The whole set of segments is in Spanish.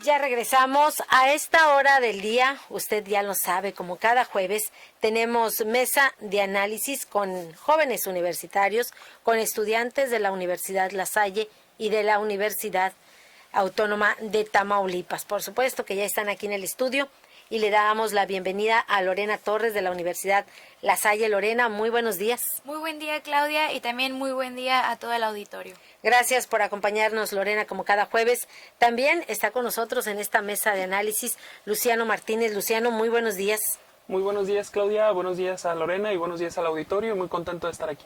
Ya regresamos a esta hora del día, usted ya lo sabe, como cada jueves tenemos mesa de análisis con jóvenes universitarios, con estudiantes de la Universidad La Salle y de la Universidad Autónoma de Tamaulipas. Por supuesto que ya están aquí en el estudio y le damos la bienvenida a Lorena Torres de la Universidad La Salle. Lorena, muy buenos días. Muy buen día, Claudia, y también muy buen día a todo el auditorio. Gracias por acompañarnos, Lorena, como cada jueves. También está con nosotros en esta mesa de análisis Luciano Martínez. Luciano, muy buenos días. Muy buenos días, Claudia. Buenos días a Lorena y buenos días al auditorio. Muy contento de estar aquí.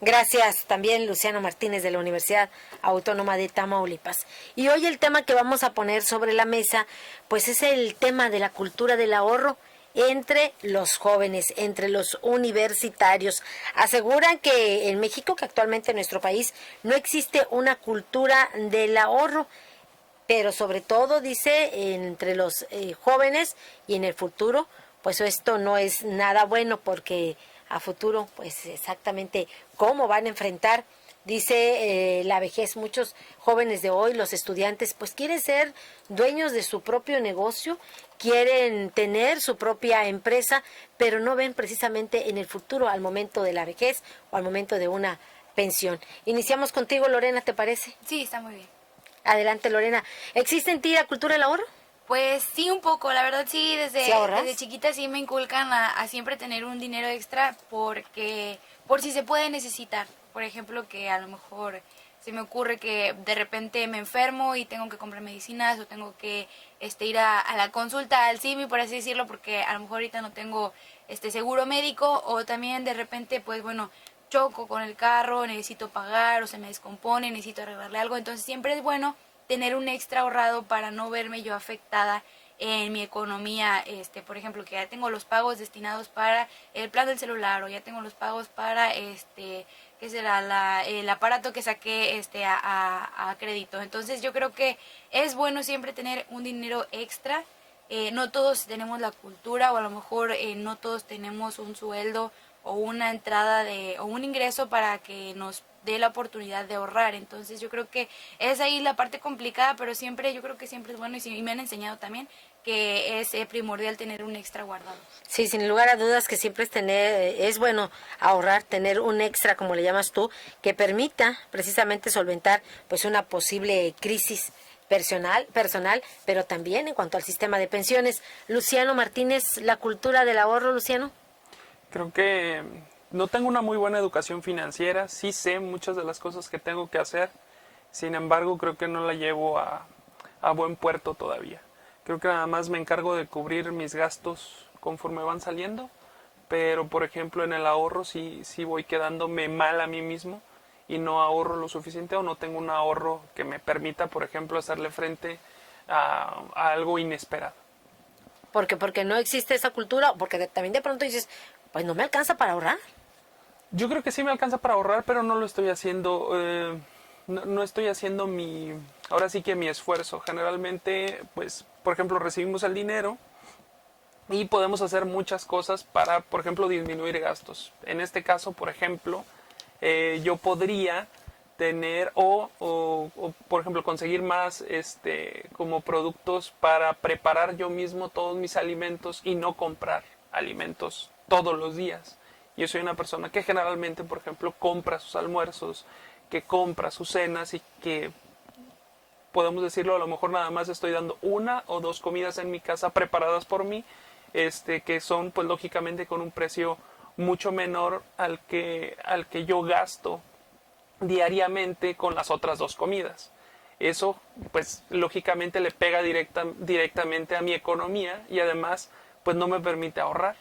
Gracias también, Luciano Martínez de la Universidad Autónoma de Tamaulipas. Y hoy el tema que vamos a poner sobre la mesa, pues es el tema de la cultura del ahorro entre los jóvenes, entre los universitarios. Aseguran que en México, que actualmente en nuestro país, no existe una cultura del ahorro, pero sobre todo, dice, entre los jóvenes y en el futuro, pues esto no es nada bueno porque a futuro, pues exactamente cómo van a enfrentar, dice la vejez. Muchos jóvenes de hoy, los estudiantes, pues quieren ser dueños de su propio negocio, quieren tener su propia empresa, pero no ven precisamente en el futuro al momento de la vejez o al momento de una pensión. Iniciamos contigo, Lorena, ¿te parece? Sí, está muy bien. Adelante, Lorena. ¿Existe en ti la cultura del ahorro? Pues sí, un poco, la verdad sí, ¿Sí ahorras? desde chiquita sí me inculcan a siempre tener un dinero extra porque por si se puede necesitar. Por ejemplo, que a lo mejor se me ocurre que de repente me enfermo y tengo que comprar medicinas o tengo que ir a la consulta al CIMI, por así decirlo, porque a lo mejor ahorita no tengo seguro médico, o también de repente, pues bueno, choco con el carro, necesito pagar o se me descompone, necesito arreglarle algo. Entonces siempre es bueno tener un extra ahorrado para no verme yo afectada en mi economía, por ejemplo, que ya tengo los pagos destinados para el plan del celular, o ya tengo los pagos para ¿qué será? El aparato que saqué a crédito. Entonces yo creo que es bueno siempre tener un dinero extra. No todos tenemos la cultura, o a lo mejor no todos tenemos un sueldo o una entrada o un ingreso para que nos dé la oportunidad de ahorrar. Entonces yo creo que es ahí la parte complicada, pero yo creo que siempre es bueno, y me han enseñado también que es primordial tener un extra guardado. Sí, sin lugar a dudas que siempre es bueno ahorrar, tener un extra, como le llamas tú, que permita precisamente solventar pues una posible crisis personal, pero también en cuanto al sistema de pensiones. Luciano Martínez, la cultura del ahorro, Luciano. Creo que no tengo una muy buena educación financiera. Sí sé muchas de las cosas que tengo que hacer. Sin embargo, creo que no la llevo a buen puerto todavía. Creo que nada más me encargo de cubrir mis gastos conforme van saliendo. Pero, por ejemplo, en el ahorro sí voy quedándome mal a mí mismo y no ahorro lo suficiente, o no tengo un ahorro que me permita, por ejemplo, hacerle frente a algo inesperado. Porque no existe esa cultura, porque también de pronto dices, pues no me alcanza para ahorrar. Yo creo que sí me alcanza para ahorrar, pero no lo estoy haciendo, no estoy haciendo ahora sí que mi esfuerzo. Generalmente, pues, por ejemplo, recibimos el dinero y podemos hacer muchas cosas para, por ejemplo, disminuir gastos. En este caso, por ejemplo, yo podría tener o, por ejemplo, conseguir más como productos para preparar yo mismo todos mis alimentos y no comprar alimentos todos los días. Yo soy una persona que generalmente, por ejemplo, compra sus almuerzos, que compra sus cenas, y que, podemos decirlo, a lo mejor nada más estoy dando una o dos comidas en mi casa preparadas por mí, que son, pues, lógicamente con un precio mucho menor al que yo gasto diariamente con las otras dos comidas. Eso, pues, lógicamente le pega directamente a mi economía, y además, pues, no me permite ahorrar.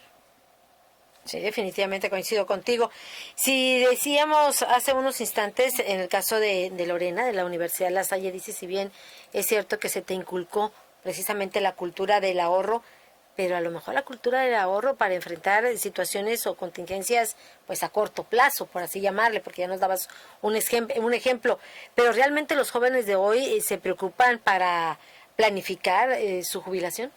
Sí, definitivamente coincido contigo. Si decíamos hace unos instantes, en el caso de Lorena, de la Universidad La Salle, dice, si bien es cierto que se te inculcó precisamente la cultura del ahorro, pero a lo mejor la cultura del ahorro para enfrentar situaciones o contingencias pues a corto plazo, por así llamarle, porque ya nos dabas un ejemplo. Pero realmente los jóvenes de hoy se preocupan para planificar su jubilación.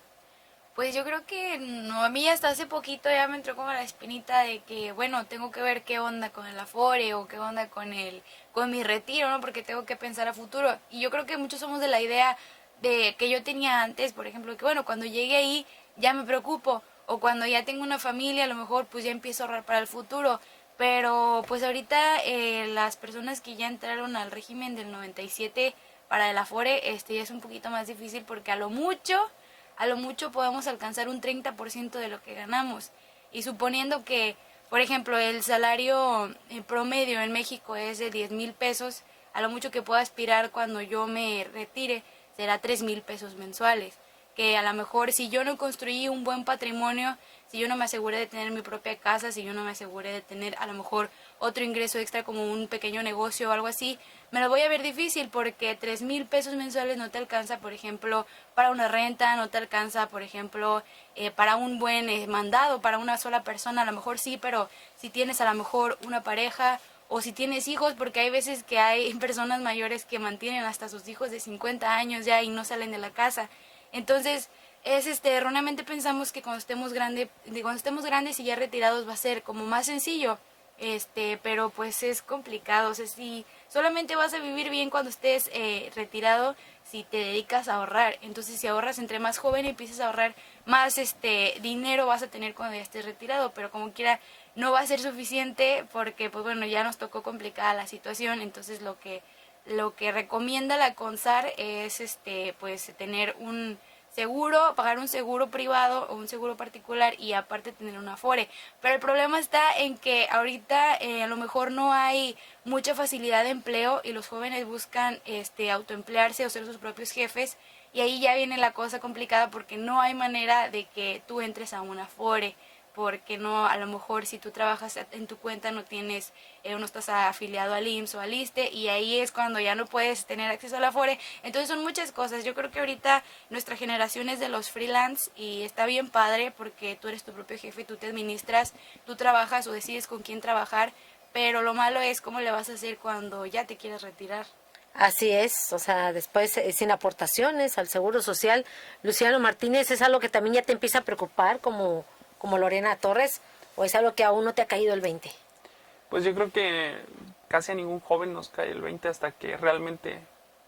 Pues yo creo que no, a mí hasta hace poquito ya me entró como la espinita de que, bueno, tengo que ver qué onda con el Afore o qué onda con mi retiro, ¿no? Porque tengo que pensar a futuro. Y yo creo que muchos somos de la idea de que yo tenía antes, por ejemplo, que bueno, cuando llegue ahí ya me preocupo, o cuando ya tengo una familia, a lo mejor pues ya empiezo a ahorrar para el futuro. Pero pues ahorita las personas que ya entraron al régimen del 97 para el Afore, ya es un poquito más difícil porque a lo mucho podemos alcanzar un 30% de lo que ganamos. Y suponiendo que, por ejemplo, el salario promedio en México es de 10,000 pesos, a lo mucho que puedo aspirar cuando yo me retire será 3,000 pesos mensuales. Que a lo mejor si yo no construí un buen patrimonio, si yo no me aseguré de tener mi propia casa, si yo no me aseguré de tener a lo mejor otro ingreso extra como un pequeño negocio o algo así, me lo voy a ver difícil porque 3,000 pesos mensuales no te alcanza, por ejemplo, para una renta, no te alcanza, por ejemplo, para un buen mandado, para una sola persona, a lo mejor sí, pero si tienes a lo mejor una pareja o si tienes hijos, porque hay veces que hay personas mayores que mantienen hasta sus hijos de 50 años ya y no salen de la casa. Entonces, erróneamente pensamos que cuando estemos grandes y ya retirados va a ser como más sencillo, pero pues es complicado. O sea, si solamente vas a vivir bien cuando estés retirado si te dedicas a ahorrar. Entonces, si ahorras entre más joven y empiezas a ahorrar, más dinero vas a tener cuando ya estés retirado, pero como quiera no va a ser suficiente porque pues bueno, ya nos tocó complicada la situación. Entonces, lo que recomienda la CONSAR es pues tener un seguro, pagar un seguro privado o un seguro particular y aparte tener un Afore. Pero el problema está en que ahorita a lo mejor no hay mucha facilidad de empleo y los jóvenes buscan autoemplearse o ser sus propios jefes, y ahí ya viene la cosa complicada porque no hay manera de que tú entres a un Afore. Porque no, a lo mejor si tú trabajas en tu cuenta no tienes, no estás afiliado al IMSS o al ISSSTE, y ahí es cuando ya no puedes tener acceso al Afore. Entonces son muchas cosas. Yo creo que ahorita nuestra generación es de los freelance y está bien padre porque tú eres tu propio jefe, tú te administras, tú trabajas o decides con quién trabajar, pero lo malo es cómo le vas a hacer cuando ya te quieras retirar. Así es, o sea, después sin aportaciones al Seguro Social. Luciano Martínez, ¿es algo que también ya te empieza a preocupar como Lorena Torres, o es algo que aún no te ha caído el 20? Pues yo creo que casi a ningún joven nos cae el 20 hasta que realmente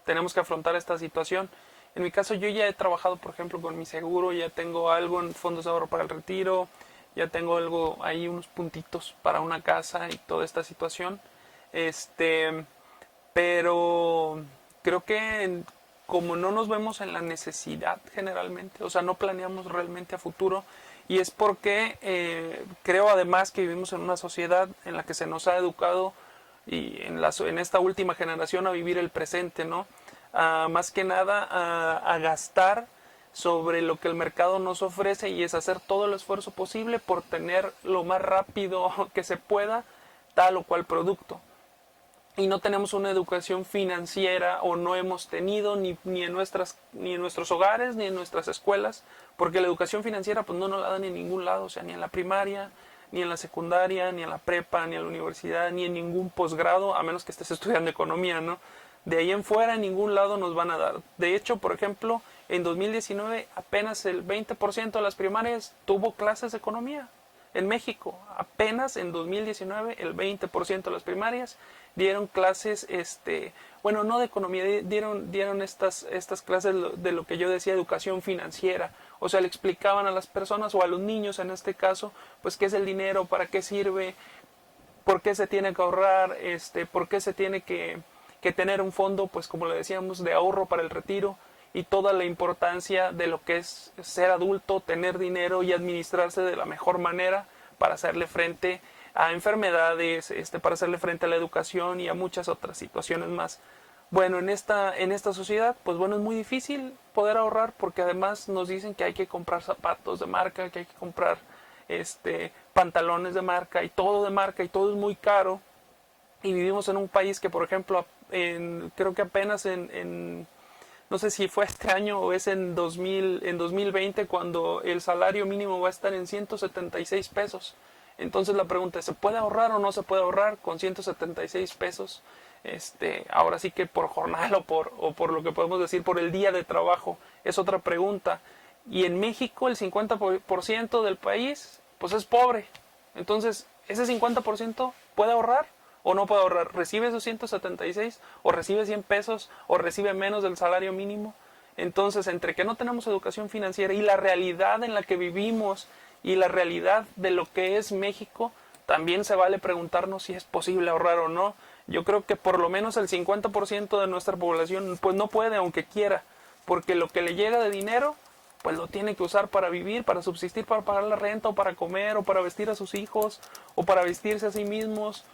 tenemos que afrontar esta situación. En mi caso yo ya he trabajado, por ejemplo, con mi seguro, ya tengo algo en fondos de ahorro para el retiro, ya tengo algo ahí, unos puntitos para una casa y toda esta situación. Pero creo que como no nos vemos en la necesidad generalmente, o sea, no planeamos realmente a futuro, y es porque creo además que vivimos en una sociedad en la que se nos ha educado y en esta última generación a vivir el presente, ¿no? Más que nada a gastar sobre lo que el mercado nos ofrece, y es hacer todo el esfuerzo posible por tener lo más rápido que se pueda tal o cual producto. Y no tenemos una educación financiera, o no hemos tenido ni en nuestros hogares ni en nuestras escuelas, porque la educación financiera pues no nos la dan en ningún lado, o sea, ni en la primaria, ni en la secundaria, ni en la prepa, ni en la universidad, ni en ningún posgrado, a menos que estés estudiando economía, ¿no? De ahí en fuera en ningún lado nos van a dar. De hecho, por ejemplo, en 2019 apenas el 20% de las primarias tuvo clases de economía. En México, apenas en 2019, el 20% de las primarias dieron clases, bueno, no de economía, dieron estas clases de lo que yo decía, educación financiera. O sea, le explicaban a las personas, o a los niños en este caso, pues qué es el dinero, para qué sirve, por qué se tiene que ahorrar, por qué se tiene que tener un fondo, pues como le decíamos, de ahorro para el retiro, y toda la importancia de lo que es ser adulto, tener dinero y administrarse de la mejor manera para hacerle frente a enfermedades, para hacerle frente a la educación y a muchas otras situaciones más. Bueno, en esta sociedad, pues bueno, es muy difícil poder ahorrar, porque además nos dicen que hay que comprar zapatos de marca, que hay que comprar pantalones de marca y todo es muy caro, y vivimos en un país que, por ejemplo, creo que apenas no sé si fue este año o es en 2020, cuando el salario mínimo va a estar en 176 pesos. Entonces la pregunta es, ¿se puede ahorrar o no se puede ahorrar con 176 pesos? Ahora sí que por jornal o por lo que podemos decir por el día de trabajo, es otra pregunta. Y en México el 50% del país pues es pobre. Entonces, ¿ese 50% puede ahorrar o no puede ahorrar? ¿Recibe esos 176 o recibe 100 pesos o recibe menos del salario mínimo? Entonces, entre que no tenemos educación financiera y la realidad en la que vivimos y la realidad de lo que es México, también se vale preguntarnos si es posible ahorrar o no. Yo creo que por lo menos el 50% de nuestra población pues no puede aunque quiera, porque lo que le llega de dinero pues lo tiene que usar para vivir, para subsistir, para pagar la renta o para comer o para vestir a sus hijos o para vestirse a sí mismos.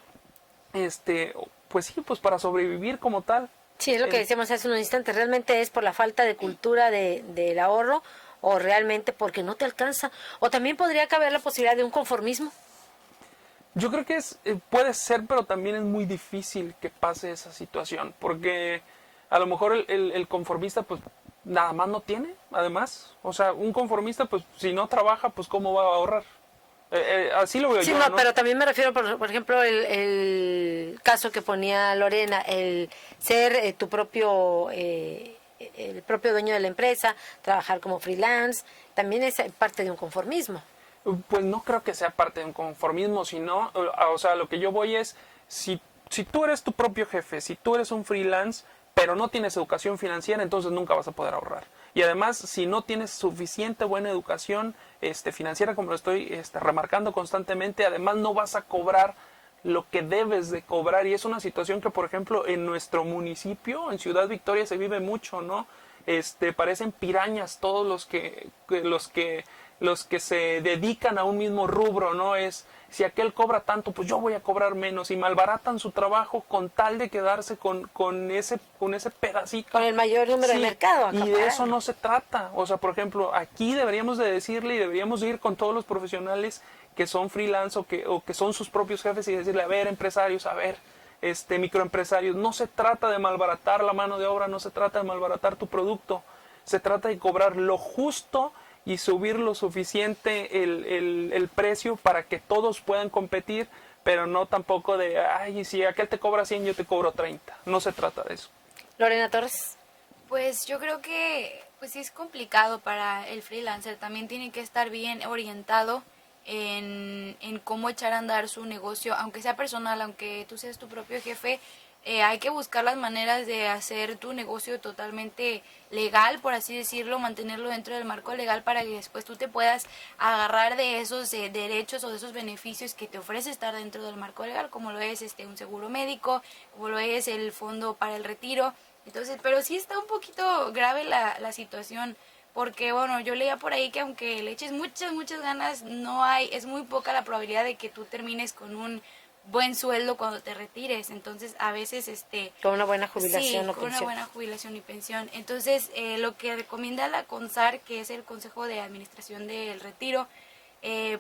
Pues sí, pues para sobrevivir como tal. Sí, es lo que decíamos hace un instante, realmente es por la falta de cultura del ahorro o realmente porque no te alcanza. O también podría caber la posibilidad de un conformismo. Yo creo que puede ser, pero también es muy difícil que pase esa situación, porque a lo mejor el conformista pues nada más no tiene, además. O sea, un conformista pues si no trabaja pues cómo va a ahorrar. Así lo veo Sí, yo, no, ¿no? pero también me refiero, por ejemplo, el caso que ponía Lorena, el ser el propio dueño de la empresa, trabajar como freelance, también es parte de un conformismo. Pues no creo que sea parte de un conformismo, sino, o sea, lo que yo voy es, si tú eres tu propio jefe, si tú eres un freelance, pero no tienes educación financiera, entonces nunca vas a poder ahorrar. Y además, si no tienes suficiente buena educación financiera, como lo estoy remarcando constantemente, además no vas a cobrar lo que debes de cobrar. Y es una situación que, por ejemplo, en nuestro municipio, en Ciudad Victoria, se vive mucho, ¿no? Parecen pirañas todos los que se dedican a un mismo rubro, ¿no? Es, si aquel cobra tanto, pues yo voy a cobrar menos, y malbaratan su trabajo con tal de quedarse con ese pedacito. Con el mayor número de mercado. Y de eso no se trata. O sea, por ejemplo, aquí deberíamos de decirle y deberíamos de ir con todos los profesionales que son freelance o que son sus propios jefes y decirle, a ver, empresarios, a ver, microempresarios, no se trata de malbaratar la mano de obra, no se trata de malbaratar tu producto, se trata de cobrar lo justo y subir lo suficiente el precio para que todos puedan competir, pero no tampoco de, ay, si aquel te cobra 100, yo te cobro 30. No se trata de eso. Lorena Torres. Pues yo creo que pues sí es complicado para el freelancer, también tiene que estar bien orientado en cómo echar a andar su negocio, aunque sea personal, aunque tú seas tu propio jefe. Hay que buscar las maneras de hacer tu negocio totalmente legal, por así decirlo, mantenerlo dentro del marco legal para que después tú te puedas agarrar de esos derechos o de esos beneficios que te ofrece estar dentro del marco legal, como lo es un seguro médico, como lo es el fondo para el retiro. Entonces, pero sí está un poquito grave la situación, porque bueno, yo leía por ahí que aunque le eches muchas ganas, es muy poca la probabilidad de que tú termines con un buen sueldo cuando te retires. Entonces a veces con una buena jubilación sí, o con pensión. una buena jubilación y pensión. Entonces lo que recomienda la CONSAR, que es el Consejo de Administración del Retiro,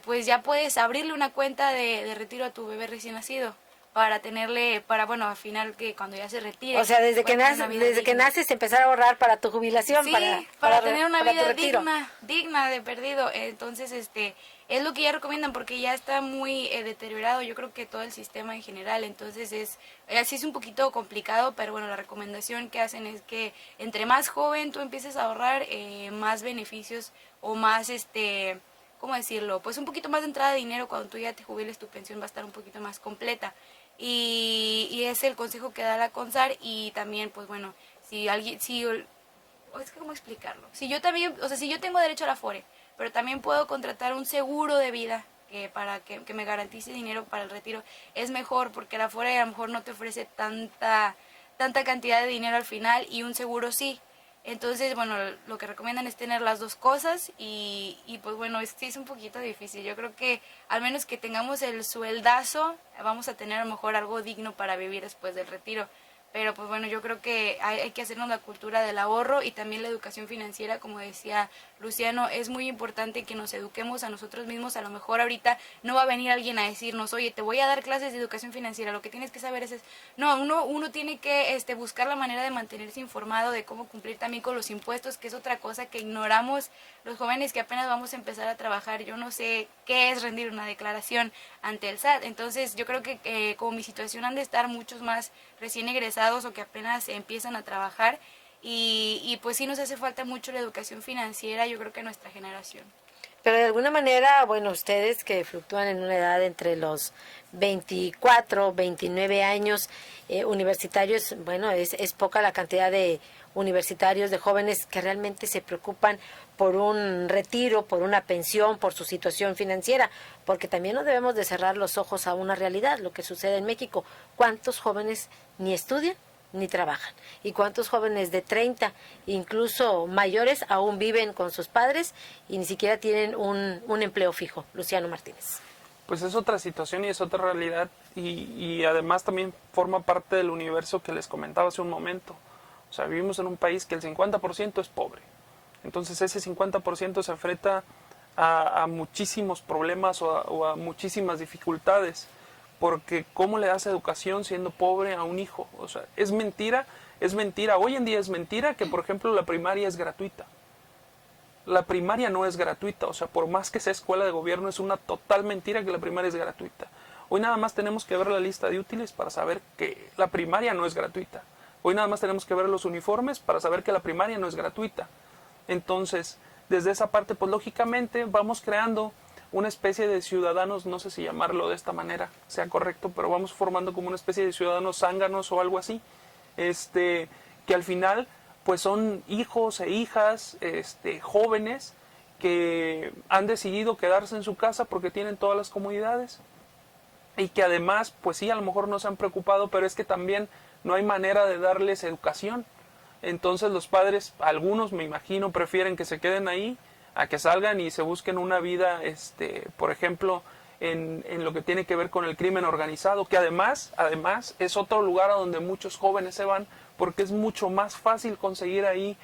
pues ya puedes abrirle una cuenta de retiro a tu bebé recién nacido para tenerle, bueno, al final que cuando ya se retire. O sea, desde que naces empezar a ahorrar para tu jubilación, sí, para tener una para vida digna de perdido. Entonces, es lo que ya recomiendan porque ya está muy deteriorado, yo creo que todo el sistema en general. Entonces así es un poquito complicado, pero bueno, la recomendación que hacen es que entre más joven tú empieces a ahorrar, más beneficios o más ¿cómo decirlo? Pues un poquito más de entrada de dinero cuando tú ya te jubiles, tu pensión va a estar un poquito más completa. Y es el consejo que da la CONSAR. Y también, pues bueno, es que ¿cómo explicarlo? Si yo también, o sea, si yo tengo derecho a la Afore, pero también puedo contratar un seguro de vida para que me garantice dinero para el retiro, es mejor, porque la Afore a lo mejor no te ofrece tanta cantidad de dinero al final, y un seguro sí. Entonces, bueno, lo que recomiendan es tener las dos cosas y pues bueno, sí es un poquito difícil. Yo creo que al menos que tengamos el sueldazo, vamos a tener a lo mejor algo digno para vivir después del retiro. Pero pues bueno, yo creo que hay que hacernos la cultura del ahorro y también la educación financiera, como decía Luciano. Es muy importante que nos eduquemos a nosotros mismos. A lo mejor ahorita no va a venir alguien a decirnos, oye, te voy a dar clases de educación financiera, lo que tienes que saber no, uno tiene que buscar la manera de mantenerse informado, de cómo cumplir también con los impuestos, que es otra cosa que ignoramos los jóvenes que apenas vamos a empezar a trabajar. Yo no sé qué es rendir una declaración ante el SAT. Entonces yo creo que como mi situación han de estar muchos más recién egresados o que apenas empiezan a trabajar, y pues sí nos hace falta mucho la educación financiera, yo creo que nuestra generación. Pero de alguna manera, bueno, ustedes que fluctúan en una edad entre los 24, 29 años universitarios, bueno, es poca la cantidad de universitarios, de jóvenes que realmente se preocupan por un retiro, por una pensión, por su situación financiera, porque también no debemos de cerrar los ojos a una realidad, lo que sucede en México. ¿Cuántos jóvenes ni estudian ni trabajan? ¿Y cuántos jóvenes de 30, incluso mayores, aún viven con sus padres y ni siquiera tienen un empleo fijo? Luciano Martínez. Pues es otra situación y es otra realidad y además también forma parte del universo que les comentaba hace un momento. O sea, vivimos en un país que el 50% es pobre. Entonces ese 50% se enfrenta a muchísimos problemas o a muchísimas dificultades. Porque ¿cómo le das educación siendo pobre a un hijo? O sea, es mentira, hoy en día es mentira que, por ejemplo, la primaria es gratuita. La primaria no es gratuita, o sea, por más que sea escuela de gobierno, es una total mentira que la primaria es gratuita. Hoy nada más tenemos que ver la lista de útiles para saber que la primaria no es gratuita. Hoy nada más tenemos que ver los uniformes para saber que la primaria no es gratuita. Entonces, desde esa parte, pues lógicamente vamos creando una especie de ciudadanos, no sé si llamarlo de esta manera sea correcto, pero vamos formando como una especie de ciudadanos zánganos o algo así, que al final pues son hijos e hijas jóvenes que han decidido quedarse en su casa porque tienen todas las comodidades y que además pues sí, a lo mejor no se han preocupado, pero es que también no hay manera de darles educación. Entonces los padres, algunos me imagino, prefieren que se queden ahí a que salgan y se busquen una vida, por ejemplo, en lo que tiene que ver con el crimen organizado, que además es otro lugar a donde muchos jóvenes se van, porque es mucho más fácil conseguir ahí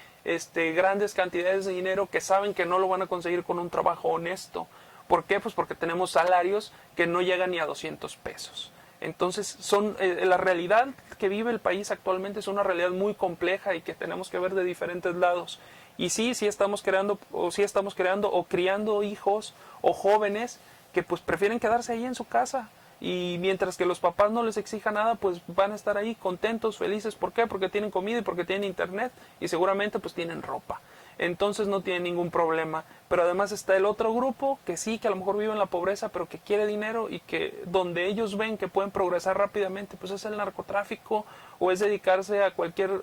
grandes cantidades de dinero que saben que no lo van a conseguir con un trabajo honesto. ¿Por qué? Pues porque tenemos salarios que no llegan ni a 200 pesos. Entonces, la realidad que vive el país actualmente es una realidad muy compleja y que tenemos que ver de diferentes lados. Y sí estamos creando o criando hijos o jóvenes que pues prefieren quedarse ahí en su casa. Y mientras que los papás no les exijan nada, pues van a estar ahí contentos, felices. ¿Por qué? Porque tienen comida y porque tienen internet y seguramente pues tienen ropa. Entonces no tienen ningún problema. Pero además está el otro grupo que sí, que a lo mejor vive en la pobreza, pero que quiere dinero y que donde ellos ven que pueden progresar rápidamente, pues es el narcotráfico o es dedicarse a cualquier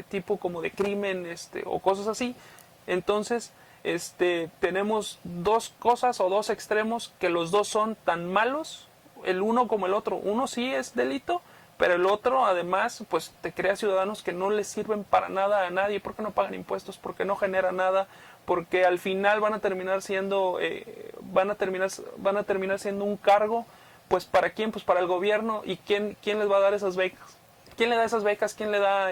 tipo como de crimen o cosas así. Entonces tenemos dos cosas o dos extremos que los dos son tan malos, el uno como el otro. Uno sí es delito, pero el otro además pues te crea ciudadanos que no les sirven para nada a nadie, porque no pagan impuestos, porque no generan nada, porque al final van a terminar siendo siendo un cargo, pues ¿para quién? Pues para el gobierno. ¿Y quién les va a dar esas becas? ¿Quién le da esas becas? ¿Quién le da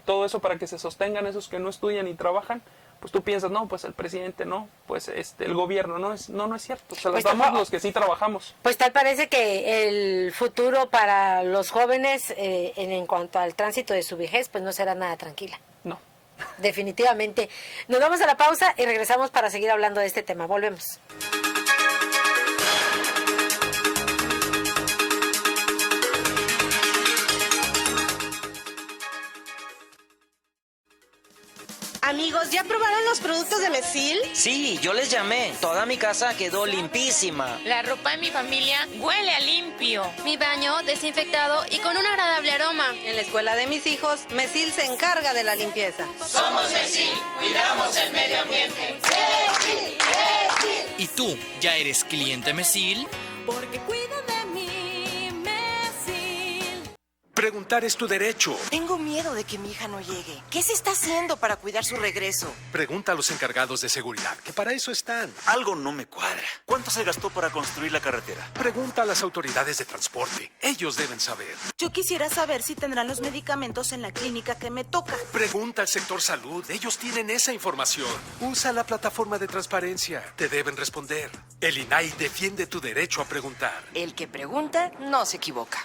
todo eso para que se sostengan esos que no estudian y trabajan? Pues tú piensas, no, pues el presidente no, pues el gobierno no es cierto, se las Pues damos los que sí trabajamos. Pues tal parece que el futuro para los jóvenes en cuanto al tránsito de su vejez, pues no será nada tranquila. No. Definitivamente. Nos vamos a la pausa y regresamos para seguir hablando de este tema. Volvemos. Amigos, ¿ya probaron los productos de Mesil? Sí, yo les llamé. Toda mi casa quedó limpísima. La ropa de mi familia huele a limpio. Mi baño desinfectado y con un agradable aroma. En la escuela de mis hijos, Mesil se encarga de la limpieza. Somos Mesil, cuidamos el medio ambiente. Mesil, Mesil. ¿Y tú, ya eres cliente Mesil? Porque cuida de mí, Mesil. Preguntar es tu derecho. Tengo miedo de que mi hija no llegue. ¿Qué se está haciendo para cuidar su regreso? Pregunta a los encargados de seguridad, que para eso están. Algo no me cuadra. ¿Cuánto se gastó para construir la carretera? Pregunta a las autoridades de transporte. Ellos deben saber. Yo quisiera saber si tendrán los medicamentos en la clínica que me toca. Pregunta al sector salud. Ellos tienen esa información. Usa la plataforma de transparencia. Te deben responder. El INAI defiende tu derecho a preguntar. El que pregunta no se equivoca.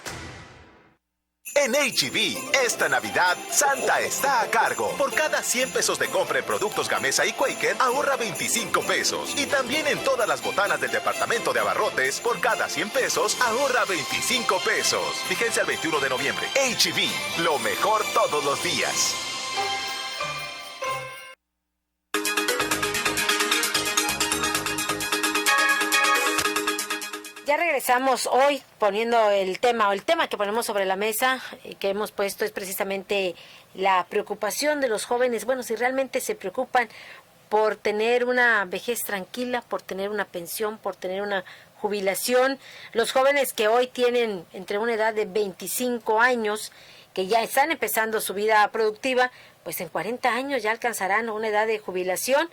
En H-E-B, esta Navidad, Santa está a cargo. Por cada 100 pesos de compra en productos Gamesa y Quaker, ahorra 25 pesos. Y también en todas las botanas del departamento de abarrotes, por cada 100 pesos, ahorra 25 pesos. Vigencia el 21 de noviembre. H-E-B, lo mejor todos los días. Ya regresamos hoy poniendo el tema que ponemos sobre la mesa, que hemos puesto es precisamente la preocupación de los jóvenes. Bueno, si realmente se preocupan por tener una vejez tranquila, por tener una pensión, por tener una jubilación. Los jóvenes que hoy tienen entre una edad de 25 años, que ya están empezando su vida productiva, pues en 40 años ya alcanzarán una edad de jubilación.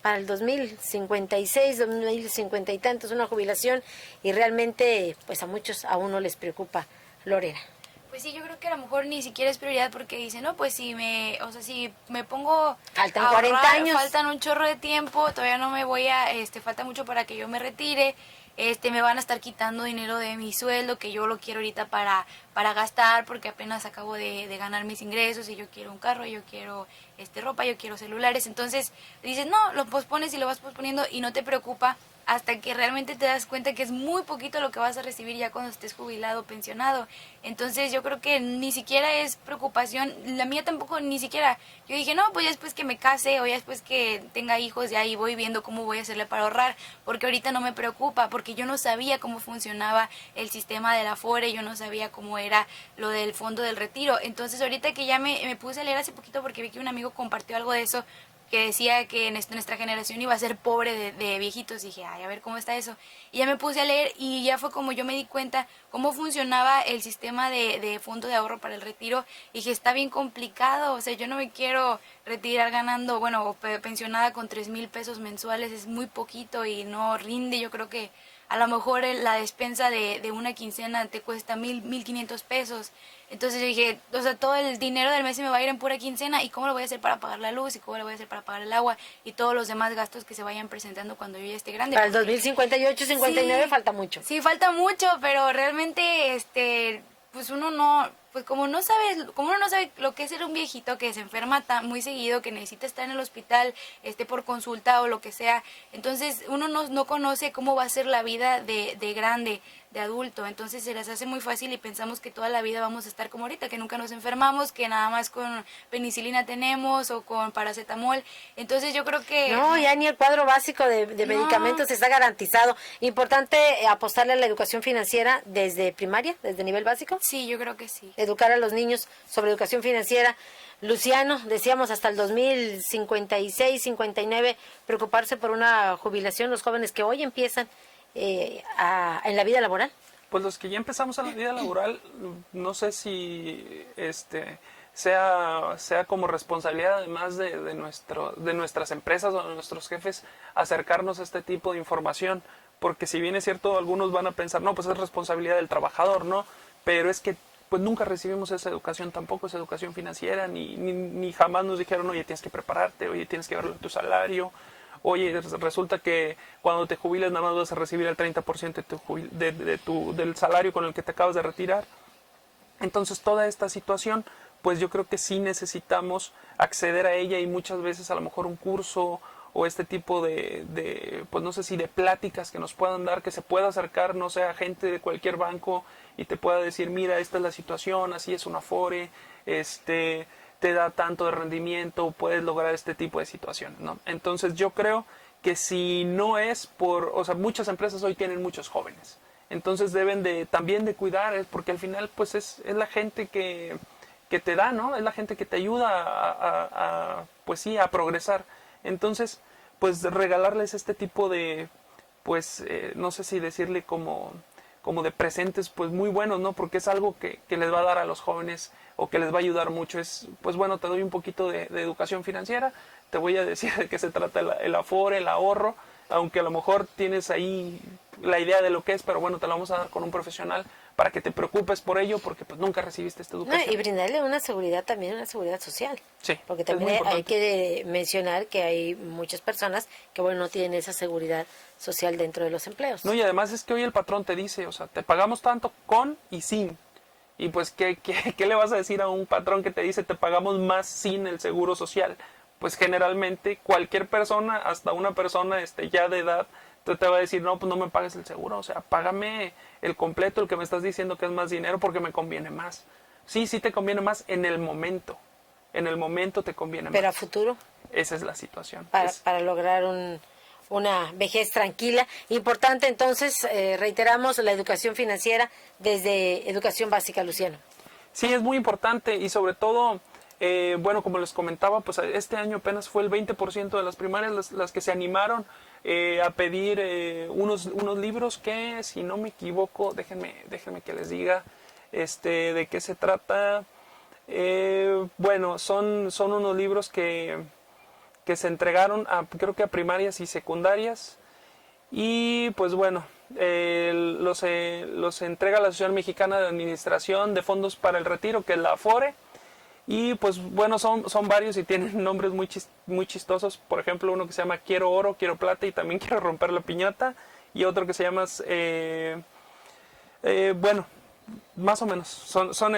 Para el 2056, 2050 y tantos, una jubilación, y realmente pues a muchos aún no les preocupa. Lorena. Pues sí, yo creo que a lo mejor ni siquiera es prioridad porque dicen, no, pues si me pongo faltan a ahorrar, 40 años, faltan un chorro de tiempo, todavía no me voy a, falta mucho para que yo me retire, me van a estar quitando dinero de mi sueldo que yo lo quiero ahorita para gastar porque apenas acabo de ganar mis ingresos y yo quiero un carro, yo quiero ropa, yo quiero celulares. Entonces dices, no, lo pospones y lo vas posponiendo y no te preocupa hasta que realmente te das cuenta que es muy poquito lo que vas a recibir ya cuando estés jubilado o pensionado. Entonces yo creo que ni siquiera es preocupación, la mía tampoco, ni siquiera. Yo dije, no, pues ya después que me case o ya después que tenga hijos, ya ahí voy viendo cómo voy a hacerle para ahorrar, porque ahorita no me preocupa, porque yo no sabía cómo funcionaba el sistema del Afore, yo no sabía cómo era lo del fondo del retiro. Entonces ahorita que ya me puse a leer hace poquito porque vi que un amigo compartió algo de eso, que decía que nuestra generación iba a ser pobre de viejitos. Y dije, ay, a ver cómo está eso. Y ya me puse a leer y ya fue como yo me di cuenta cómo funcionaba el sistema de fondo de ahorro para el retiro. Y dije, está bien complicado, o sea, yo no me quiero retirar ganando, bueno, pensionada con 3,000 pesos mensuales, es muy poquito y no rinde. Yo creo que a lo mejor la despensa de una quincena te cuesta 1,500 pesos. Entonces yo dije, o sea, todo el dinero del mes se me va a ir en pura quincena, ¿y cómo lo voy a hacer para pagar la luz? ¿Y cómo lo voy a hacer para pagar el agua? Y todos los demás gastos que se vayan presentando cuando yo ya esté grande. Para el 2058, 59 sí, falta mucho. Sí, falta mucho, pero realmente, pues uno no, pues como uno no sabe lo que es ser un viejito que se enferma muy seguido, que necesita estar en el hospital, por consulta o lo que sea, entonces uno no conoce cómo va a ser la vida de grande, de adulto, entonces se les hace muy fácil y pensamos que toda la vida vamos a estar como ahorita, que nunca nos enfermamos, que nada más con penicilina tenemos o con paracetamol. Entonces yo creo que no, ya ni el cuadro básico de medicamentos está garantizado. Importante apostarle a la educación financiera desde primaria, desde nivel básico. Sí, yo creo que sí. Educar a los niños sobre educación financiera. Luciano, decíamos hasta el 2056, 59, preocuparse por una jubilación, los jóvenes que hoy empiezan en la vida laboral. Pues los que ya empezamos en la vida laboral, no sé si sea como responsabilidad además de nuestras empresas o de nuestros jefes acercarnos a este tipo de información, porque si bien es cierto, algunos van a pensar, no, pues es responsabilidad del trabajador, ¿no? Pero es que pues nunca recibimos esa educación tampoco, esa educación financiera, ni jamás nos dijeron, oye, tienes que prepararte, oye, tienes que ver tu salario. Oye, resulta que cuando te jubiles nada más vas a recibir el 30% del salario con el que te acabas de retirar. Entonces toda esta situación, pues yo creo que sí necesitamos acceder a ella y muchas veces a lo mejor un curso o este tipo pues no sé si de pláticas que nos puedan dar, que se pueda acercar, no sé, a gente de cualquier banco y te pueda decir, mira, esta es la situación, así es un Afore, te da tanto de rendimiento, puedes lograr este tipo de situaciones, ¿no? Entonces yo creo que si no es o sea, muchas empresas hoy tienen muchos jóvenes, entonces deben también de cuidar, porque al final pues es la gente que te da, ¿no? Es la gente que te ayuda pues sí, a progresar. Entonces, pues regalarles este tipo de, pues, no sé si decirle como de presentes, pues muy buenos, ¿no? Porque es algo que les va a dar a los jóvenes o que les va a ayudar mucho. Es, pues bueno, te doy un poquito de educación financiera, te voy a decir de qué se trata el Afore, el ahorro, aunque a lo mejor tienes ahí la idea de lo que es, pero bueno, te lo vamos a dar con un profesional para que te preocupes por ello, porque pues nunca recibiste esta educación. No, y brindarle una seguridad también, una seguridad social. Sí, porque también hay que mencionar que hay muchas personas que bueno no tienen esa seguridad social dentro de los empleos. No, y además es que hoy el patrón te dice, o sea, te pagamos tanto con y sin. Y pues, ¿qué le vas a decir a un patrón que te dice te pagamos más sin el seguro social? Pues generalmente cualquier persona, hasta una persona ya de edad, te va a decir, no, pues no me pagues el seguro, o sea, págame el completo, el que me estás diciendo que es más dinero porque me conviene más. Sí te conviene más en el momento te conviene más. Pero a futuro. Esa es la situación. Para lograr una vejez tranquila. Importante entonces, reiteramos, la educación financiera desde educación básica, Luciano. Sí, es muy importante y sobre todo, bueno, como les comentaba, pues este año apenas fue el 20% de las primarias las que se animaron a pedir unos libros que, si no me equivoco, déjenme que les diga de qué se trata. Bueno, son unos libros que se entregaron creo que a primarias y secundarias, y pues bueno, los entrega la Asociación Mexicana de Administración de Fondos para el Retiro, que es la AFORE, y pues bueno, son varios y tienen nombres muy chistosos. Por ejemplo, uno que se llama Quiero Oro, Quiero Plata y también Quiero Romper la Piñata, y otro que se llama bueno, más o menos,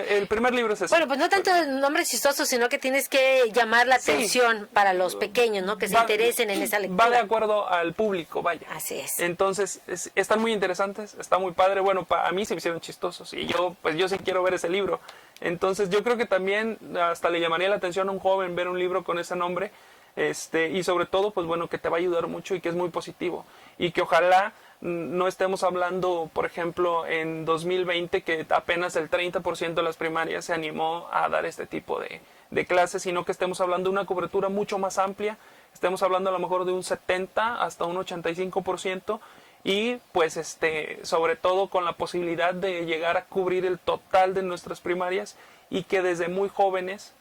el primer libro es ese. Bueno, pues no tanto nombres chistosos, sino que tienes que llamar la atención para los pequeños, ¿no? Que se interesen en esa lectura. Va de acuerdo al público, vaya. Así es. Entonces, están muy interesantes, está muy padre. Bueno, a mí se me hicieron chistosos y yo sí quiero ver ese libro. Entonces, yo creo que también hasta le llamaría la atención a un joven ver un libro con ese nombre, y sobre todo, pues bueno, que te va a ayudar mucho y que es muy positivo. Y que ojalá no estemos hablando, por ejemplo, en 2020, que apenas el 30% de las primarias se animó a dar este tipo de clases, sino que estemos hablando de una cobertura mucho más amplia, estemos hablando a lo mejor de un 70 hasta un 85%, y pues sobre todo con la posibilidad de llegar a cubrir el total de nuestras primarias, y que desde muy jóvenes,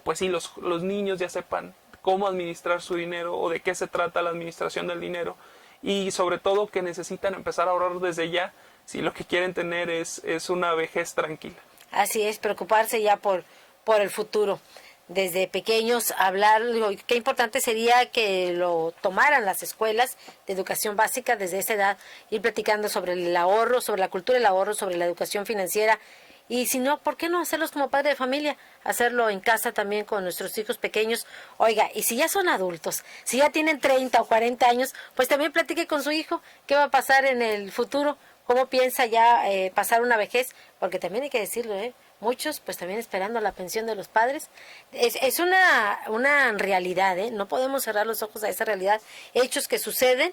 pues sí, los niños ya sepan cómo administrar su dinero o de qué se trata la administración del dinero. Y sobre todo que necesitan empezar a ahorrar desde ya si lo que quieren tener es una vejez tranquila. Así es, preocuparse ya por el futuro. Desde pequeños hablar, qué importante sería que lo tomaran las escuelas de educación básica desde esa edad, ir platicando sobre el ahorro, sobre la cultura del ahorro, sobre la educación financiera. Y si no, ¿por qué no hacerlos como padre de familia? Hacerlo en casa también con nuestros hijos pequeños. Oiga, y si ya son adultos, si ya tienen 30 o 40 años, pues también platique con su hijo qué va a pasar en el futuro, cómo piensa ya pasar una vejez, porque también hay que decirlo, muchos pues también esperando la pensión de los padres. Es una realidad, no podemos cerrar los ojos a esa realidad, hechos que suceden.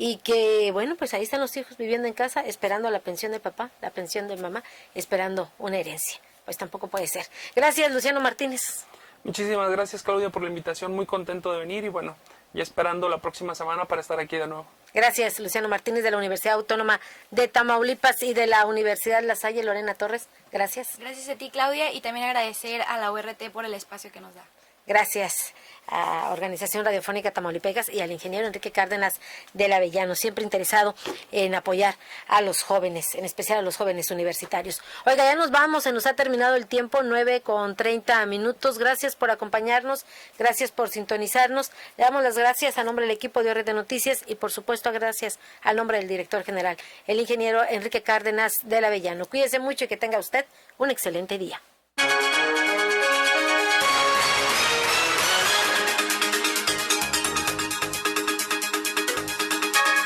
Y que, bueno, pues ahí están los hijos viviendo en casa, esperando la pensión de papá, la pensión de mamá, esperando una herencia. Pues tampoco puede ser. Gracias, Luciano Martínez. Muchísimas gracias, Claudia, por la invitación. Muy contento de venir y bueno, ya esperando la próxima semana para estar aquí de nuevo. Gracias, Luciano Martínez, de la Universidad Autónoma de Tamaulipas y de la Universidad La Salle. Lorena Torres, gracias. Gracias a ti, Claudia, y también agradecer a la URT por el espacio que nos da. Gracias a Organización Radiofónica Tamaulipecas y al ingeniero Enrique Cárdenas del Avellano, siempre interesado en apoyar a los jóvenes, en especial a los jóvenes universitarios. Oiga, ya nos vamos, se nos ha terminado el tiempo, 9:30. Gracias por acompañarnos, gracias por sintonizarnos. Le damos las gracias a nombre del equipo de ORT Noticias y por supuesto gracias al nombre del director general, el ingeniero Enrique Cárdenas del Avellano. Cuídese mucho y que tenga usted un excelente día.